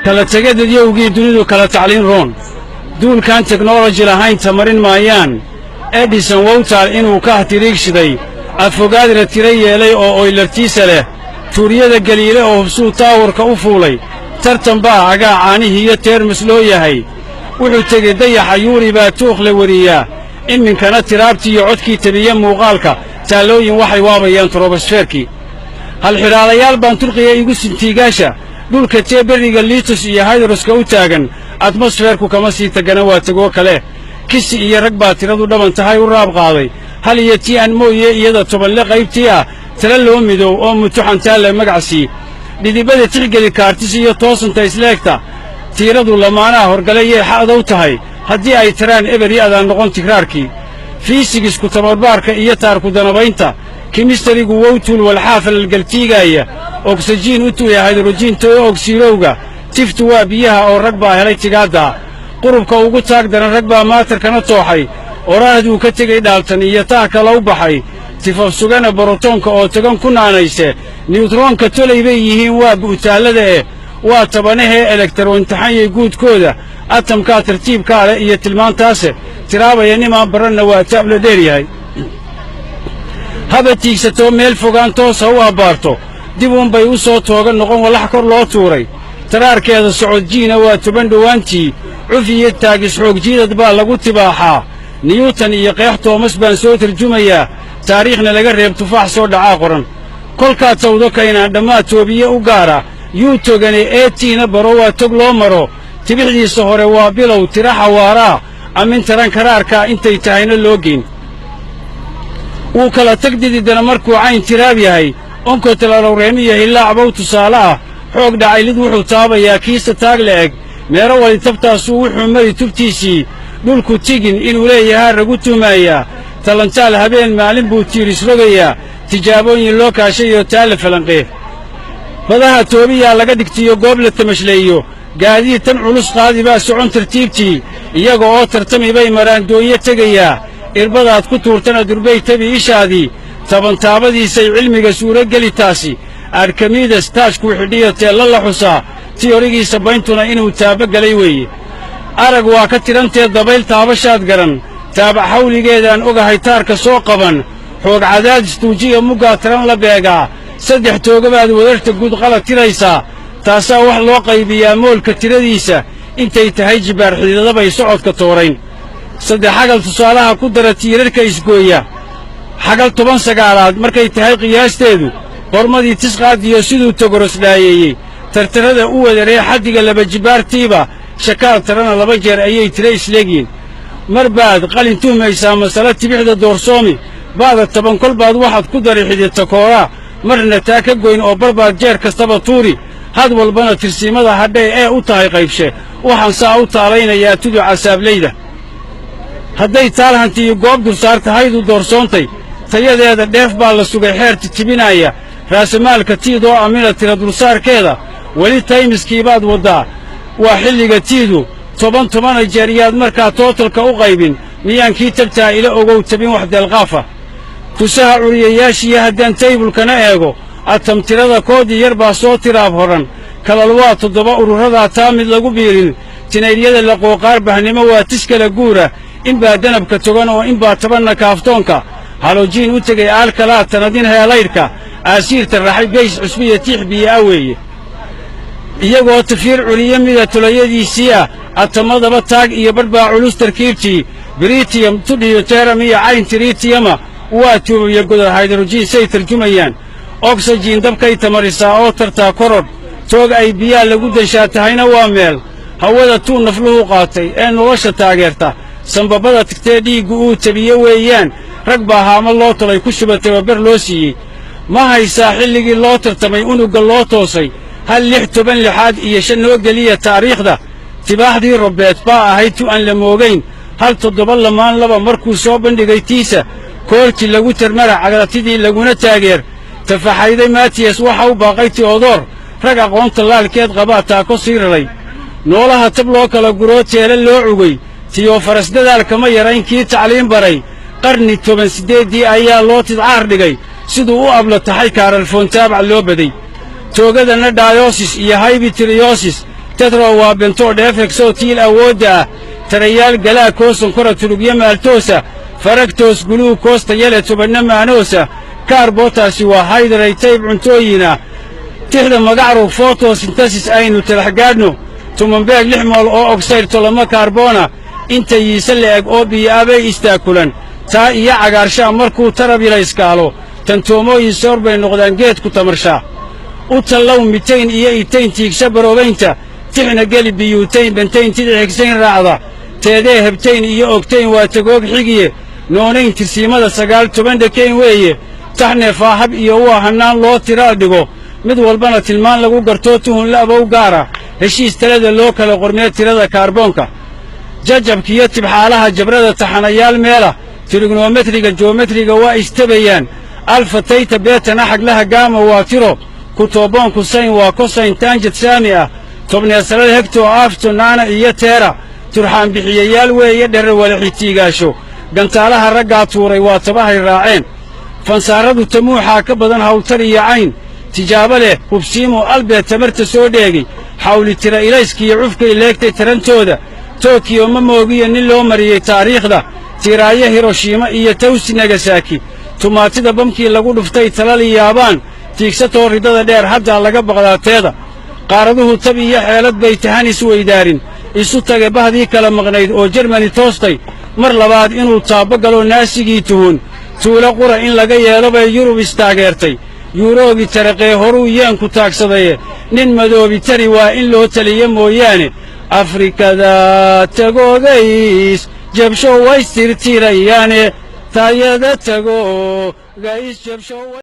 kala tegada yowgii dunidu kala tacliin roon duulkan teknoloji lahayn tamarin maayaan edison wowtaal inuu ka ahtiriigshiday afogaadira tira yeelay oo oylartiisa leh tuuriyada galiile oo hubsuu taawarka u fuulay tartan baa agaa caanihii iyo teermis loo yahay wuxuu tegey dayaxa yuuri baa tuukh la wariyaa iminkana tiraabtii iyo codkii tabiye muuqaalka taallooyin waxay waabayaan torobasfeerkii halxidhaalayaal baan turqiya igu sintiigaasha dhulka tee berriga liitus iyo haydroska u taagan atmosfeerku kama sii tagana waa tegoo kale kisi iyo rag baa tiradu dhaban tahay u raab qaaday hal iyo tii aan mooye iyada tobanle qaybtii ah tala loo midow oo mutuxantaale magacsii dhidibada tixgeli kaartis iyo toosanta isleegta tiiradu lamaanaha horgale yay xa'dow tahay haddii ay tiraan eberi adaan noqon tikraarkii fiisigisku tabarbaarka iyo taarku danabaynta kimistarigu wowtuul walxaafalalgaltiigaaya ogsajiin u tuya haydrojiinta oo ogsiirowga tiftu waa biyaha oo rag baa helay tigaaddaa qurubka ugu taag daran rag baa maatarkana tooxay oraahduu ka tegey dhaaltan iyo taah kala u baxay tifaf sugana borotoonka oo tegan ku naanayse niyutroonka tolay bay yihiin waa bu'taallada waa tabanahee elektaroontaxanyay guudkooda atamkaa tartiibkaa leh iyo tilmaantaase tiraabaya nimaan baranna waa taabla dheer yahay haba tiigsatoo meel fogaan toosa u abbaarto dib uunbay u soo tooga noqon wallax kor loo tuuray taraarkeeda socodjiina waa toban dhowaantii cuf iyo taagis xoogjiidad baa lagu tibaaxaa niyuutan iyo qeex toomas baan soo tarjumayaa taariikhna laga reeb tufaax soo dhacaa qoran kolkaa tawdo kaynaan dhammaa toobiye u gaara yuu togane eetiina baro waa tog loo maro tibixdiisa hore waa bilow tira xawaaraa amin taran karaarkaa intay tahayna loo geyn wuu kala tag dididana markuu cayn tiraab yahay onkotalalowreemiya hilaacbow tusaale ah xoog dhacaylid wuxuu taabayaa kiisa taag la eg meero wali tabtaasuu wuxuu mari tubtiisii dhulku tigin inuu leeyahaa ragu tuumaayaa talantaal habeen maalin buu tiirisrogayaa tijaabooyin loo kaashayo taa la falanqee badaha toobiyaa laga dhigtiyo goob la tamashleeyo gaadiid tan culus qaadi baa socon tartiibtii iyaga oo tartami bay maraandooye tegayaa irbadaad ku tuurtana durbay tabi ishaadii tabantaabadiisay cilmiga suurogeli taasi arkamiidas taashkuu xidhiyo teella la xusaa tiyorigiisa bayntuna inuu taabagelay weeye arag waa ka tidhantee dabayl taabashaad garan taabac xawligeedaan ogahay taarka soo qaban xoog cadaadis tuujiya muggaa tiran la beegaa saddex toogabaad wadarta guud qalad tiraysaa taasaa wax loo qaybiyaa moolka tiradiisa intay tahay jibbaar xididadabay socodka toorayn saddex xagal tusaalaha ku dara tiirarka isgooya xagal 10 sagaalaad markay tahay qiyaasteedu qormadii tisqaadiyo siduu togorosdhaayeeyey tartarrada u wadaree xaddiga laba jibbaartiiba shakaal tarana 2 jeer ayay tira isleegyiin mar baad qalin tuhmaysaa masale tibixda doorsoomi baada 10 kol baad waxaad ku dari xididta kooraa marna taa ka goyn oo barbaad jeer kastaba tuuri had walbana tirsiimada hadhay ee u tahay qaybshe waxaan saa u taalaynayaa tudu casaablayda hadday taalhantiiyo goob dursaar tahaydu doorsoontay tayadeeda dheef baa la sugay xeer titibinaaya raasamaalka tiidoo amina tira dulsaarkeeda weli taymiskiibaad waddaa waa xilliga tiidu 10 jeer iyaad markaa tootalka u qaybin miyaan kii tabtaa ila ogow tabin wax deelqaafa tusaha curiyayaashiiyo haddaan taybulkana eego atamtirada koodii yar baa soo tiraab hodhan kalal waa 7 ururadaa taa mid lagu biirin tinayryada laqooqaar bahnimo waa tiskala guura inbaa danabka togan oo inbaa tabanna kaaftoonka halojiin u tegay aalkalaa tanadin heelaydhka aasiirta raxay gays cusbiya tiix biyo'a weeye iyagoo tafiir culiye mida tulayadiisii ah atamadaba taag iyo badhbaa culus tarkiibtii britiyam tudhiyo teeram iyo cayn tiriitiyama waa tuubiya godol haydrojiin say tarjumayaan ogsajiin dabkay tamarisaa oo tartaa korodh toog ay biyaa lagu dashaa tahayna waa meel hawada tuu nafluhu qaatay ee nolosha taageerta sanbabada tigtee dhiiggu uu tabiye weeyaan rag baa haama loo tolay ku shubatay oo ber loo siiyey ma haysaa xilligii loo tartamay unugga loo toosay hal 6 lixaad iyo 5 noo geliya taariikhda tibaaxdii robbeed baa ahayd tu aan la moogayn hal 7 lamaan laba markuu soo bandhigay tiisa koorkii lagu tarmara cagratidii laguna taageer tafaxayday maatiyas waxa u baaqay teodoor rag aqoonta laalkeed qabaa taako sii raray noolaha tab loo kala guroo teele loo cugay tiyoo faras dadaalka ma yarayn kii tacliin baray qarni 18 ayaa loo tidcaar dhigay siduu u abla taxay kaaralfoon taabac loo baday toogadana daayosis iyo haybitiriosis tetro waa bentoo dheefegsoo tiil awoodda ah tarayaal galaa koosonkora tulugyo maaltoosa faragtoos guluukoos tayale tubanna maanoosa kaarbotaasi waa haydaray tayb cuntooyina tixda magacrug fotosintesis aynu talax gaadhno tumanbeeg 6 mool oo oksayr tolama kaarboona inta yiise le'eg oo biyaabay istaakulan taa iyo cagaarshaa markuu tarabila iskaalo tantoomooyin soor bay noqdaan geedku tamarshaa u tallow mitayn iyo itayn tiigsha baroobaynta tixna geli biyuutayn bantayn tidixigsayn raacda teedee hebtayn iyo ogtayn waa tagoog xigiye noonayn tirsiimada 9 dhekayn weeye taxneefaa hab iyo waa hannaan loo tiraa dhigo mid walbana tilmaan lagu gartoo tuhun la'bow gaara heshiis talada loo kala qormee tirada kaarboonka jajabkiyo tibxaalaha jabrada taxanayaal meela tirignometriga joometriga waa istabayaan alfa tayta beetana xaglaha gaama waa tiro kutoboonku sayn waa kosayn taanjad saami ah tobneesalada hegtoo aafto naana iyo teera turxaan bixiyayaal weeye dherer walaxitiigaasho gantaalaha raggaa tuuray waa tabahay raaceen fansaaradu tamuuxaa ka badan hawtar iyo cayn tijaabo leh hubsiimo albee tamarta soo dheegay xawli tira ilayskiiyo cufkay leegtay tarantooda tookiyo ma moogiyo nin loo mariyey taariikhda tiiraayo hiroshiima iyo tawsi nagasaaki tumaatida bamkii lagu dhuftay talali yaabaan tiigsatoo riddada dheer haddaa laga baqdaateeda qaaraduhu tab iyo xeelad bay tahan isweydaarin isu tage bahdii kala maqnayd oo jermani toostay mar labaad inuu taabbo galo naasigii tuhun tuulo qura in laga yeelo bay yurub istaageertay yuuroobi taraqee horuu yeenku taagsadaye nin madoobi tari waa in loo taliyo mooyaane afrikada tagoogays jabsho waystirtirayaane taayada tago gays jabsho